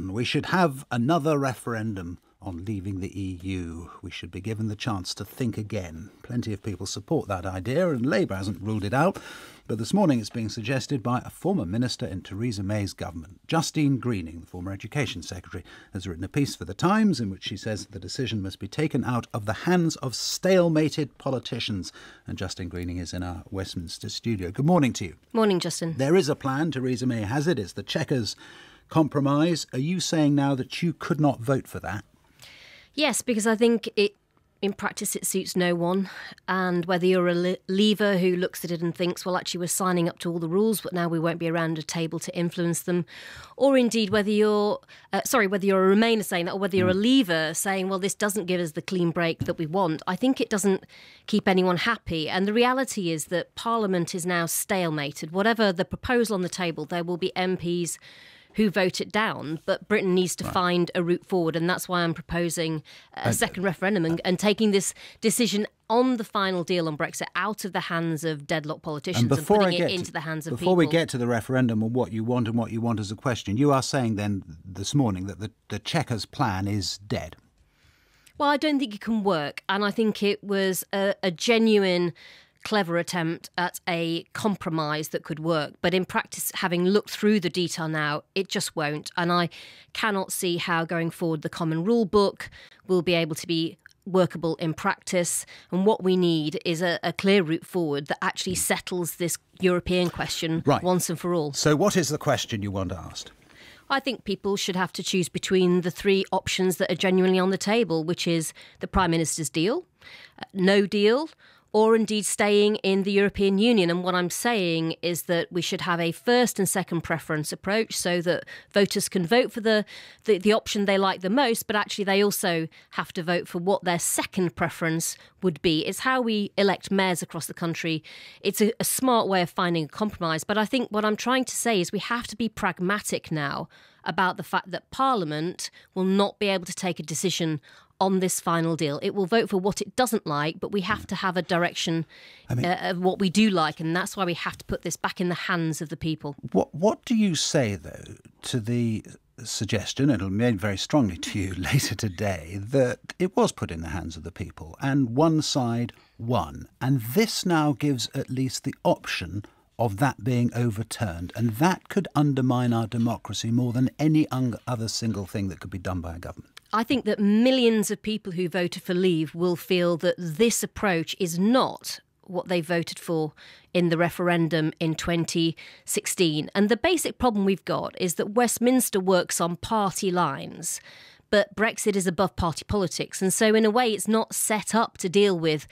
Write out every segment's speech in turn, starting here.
We should have another referendum on leaving the EU. We should be given the chance to think again. Plenty of people support that idea, and Labour hasn't ruled it out. But this morning it's being suggested by a former minister in Theresa May's government. Justine Greening, the former Education Secretary, has written a piece for The Times in which she says the decision must be taken out of the hands of stalemated politicians. And Justine Greening is in our Westminster studio. Good morning to you. Morning, Justin. There is a plan, Theresa May has it. It's the Chequers compromise. Are you saying now that you could not vote for that? Yes, because I think in practice it suits no one. And whether you're a leaver who looks at it and thinks, well, actually we're signing up to all the rules, but now we won't be around a table to influence them, or indeed whether you're a Remainer saying that, or whether you're a leaver saying, well, this doesn't give us the clean break that we want, I think it doesn't keep anyone happy. And the reality is that Parliament is now stalemated. Whatever the proposal on the table, there will be MPs who vote it down, but Britain needs to find a route forward, and that's why I'm proposing a second referendum and taking this decision on the final deal on Brexit out of the hands of deadlocked politicians and putting it into the hands of people. Before we get to the referendum on what you want and what you want as a question, you are saying then this morning that the Chequers plan is dead. Well, I don't think it can work, and I think it was a genuine clever attempt at a compromise that could work. But in practice, having looked through the detail now, it just won't. And I cannot see how going forward the Common Rule Book will be able to be workable in practice. And what we need is a clear route forward that actually settles this European question once and for all. So what is the question you want asked? I think people should have to choose between the three options that are genuinely on the table, which is the Prime Minister's deal, no deal, or indeed staying in the European Union. And what I'm saying is that we should have a first and second preference approach so that voters can vote for the option they like the most, but actually they also have to vote for what their second preference would be. It's how we elect mayors across the country. It's a smart way of finding a compromise. But I think what I'm trying to say is we have to be pragmatic now about the fact that Parliament will not be able to take a decision on this final deal. It will vote for what it doesn't like, but we have to have a direction of what we do like, and that's why we have to put this back in the hands of the people. What do you say, though, to the suggestion, it'll be made very strongly to you later today, that it was put in the hands of the people and one side won, and this now gives at least the option of that being overturned, and that could undermine our democracy more than any other single thing that could be done by a government? I think that millions of people who voted for Leave will feel that this approach is not what they voted for in the referendum in 2016. And the basic problem we've got is that Westminster works on party lines, but Brexit is above party politics. And so in a way, it's not set up to deal with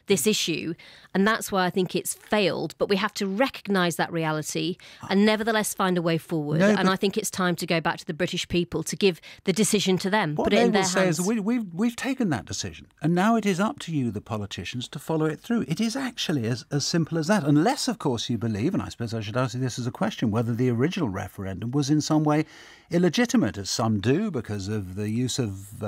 this issue. And that's why I think it's failed. But we have to recognise that reality and nevertheless find a way forward. And I think it's time to go back to the British people to give the decision to them, put it in their hands. What they will say is we've taken that decision. And now it is up to you, the politicians, to follow it through. It is actually as simple as that. Unless, of course, you believe, and I suppose I should ask you this as a question, whether the original referendum was in some way illegitimate, as some do, because of the use of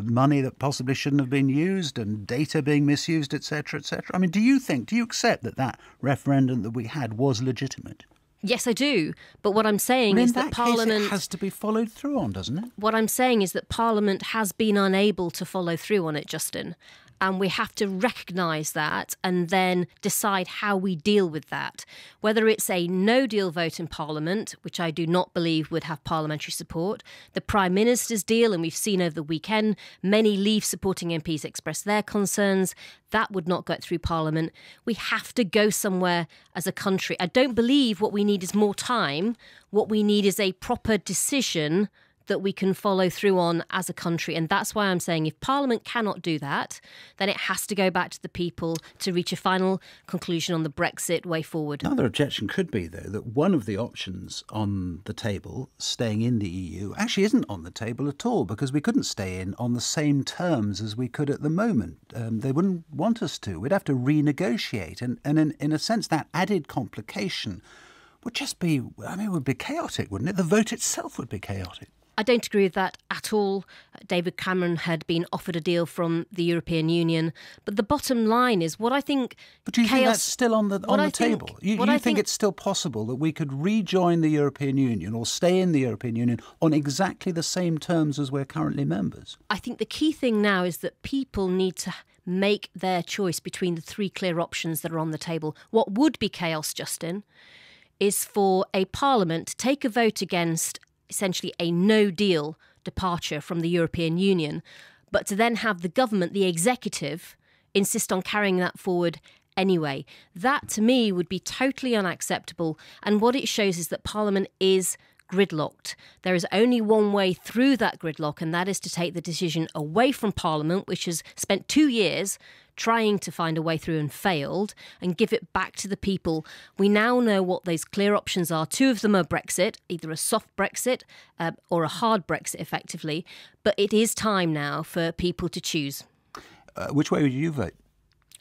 money that possibly shouldn't have been used and data being misused, etc., etc. I mean, do you accept that referendum that we had was legitimate? Yes, I do. But what I'm saying is that Parliament it has to be followed through on, doesn't it? What I'm saying is that Parliament has been unable to follow through on it, Justin. And we have to recognise that and then decide how we deal with that. Whether it's a no-deal vote in Parliament, which I do not believe would have parliamentary support, the Prime Minister's deal, and we've seen over the weekend many Leave-supporting MPs express their concerns, that would not get through Parliament. We have to go somewhere as a country. I don't believe what we need is more time. What we need is a proper decision that we can follow through on as a country. And that's why I'm saying if Parliament cannot do that, then it has to go back to the people to reach a final conclusion on the Brexit way forward. Another objection could be, though, that one of the options on the table, staying in the EU, actually isn't on the table at all, because we couldn't stay in on the same terms as we could at the moment. They wouldn't want us to. We'd have to renegotiate. And in a sense, that added complication would just be, it would be chaotic, wouldn't it? The vote itself would be chaotic. I don't agree with that at all. David Cameron had been offered a deal from the European Union. But the bottom line is what I think... But do you think that's still on the table? You think it's still possible that we could rejoin the European Union or stay in the European Union on exactly the same terms as we're currently members? I think the key thing now is that people need to make their choice between the three clear options that are on the table. What would be chaos, Justin, is for a parliament to take a vote against essentially a no-deal departure from the European Union, but to then have the government, the executive, insist on carrying that forward anyway. That, to me, would be totally unacceptable. And what it shows is that Parliament is gridlocked. There is only one way through that gridlock, and that is to take the decision away from Parliament, which has spent 2 years trying to find a way through and failed, and give it back to the people. We now know what those clear options are. 2 of them are Brexit, either a soft Brexit or a hard Brexit, effectively. But it is time now for people to choose. Which way would you vote?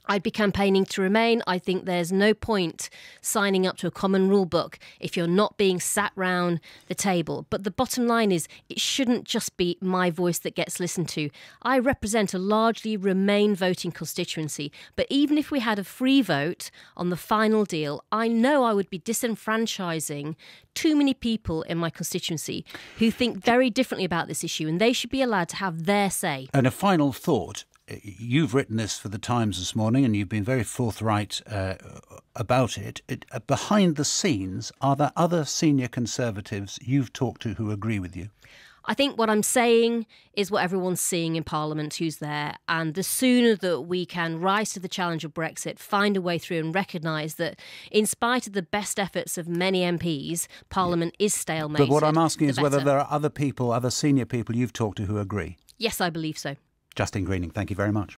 I'd be campaigning to remain. I think there's no point signing up to a common rule book if you're not being sat round the table. But the bottom line is it shouldn't just be my voice that gets listened to. I represent a largely Remain voting constituency. But even if we had a free vote on the final deal, I know I would be disenfranchising too many people in my constituency who think very differently about this issue, and they should be allowed to have their say. And a final thought. You've written this for The Times this morning and you've been very forthright about it. Behind the scenes, are there other senior Conservatives you've talked to who agree with you? I think what I'm saying is what everyone's seeing in Parliament who's there. And the sooner that we can rise to the challenge of Brexit, find a way through and recognise that in spite of the best efforts of many MPs, Parliament is stalemated. But what I'm asking is whether there are other people, other senior people you've talked to who agree. Yes, I believe so. Justine Greening, thank you very much.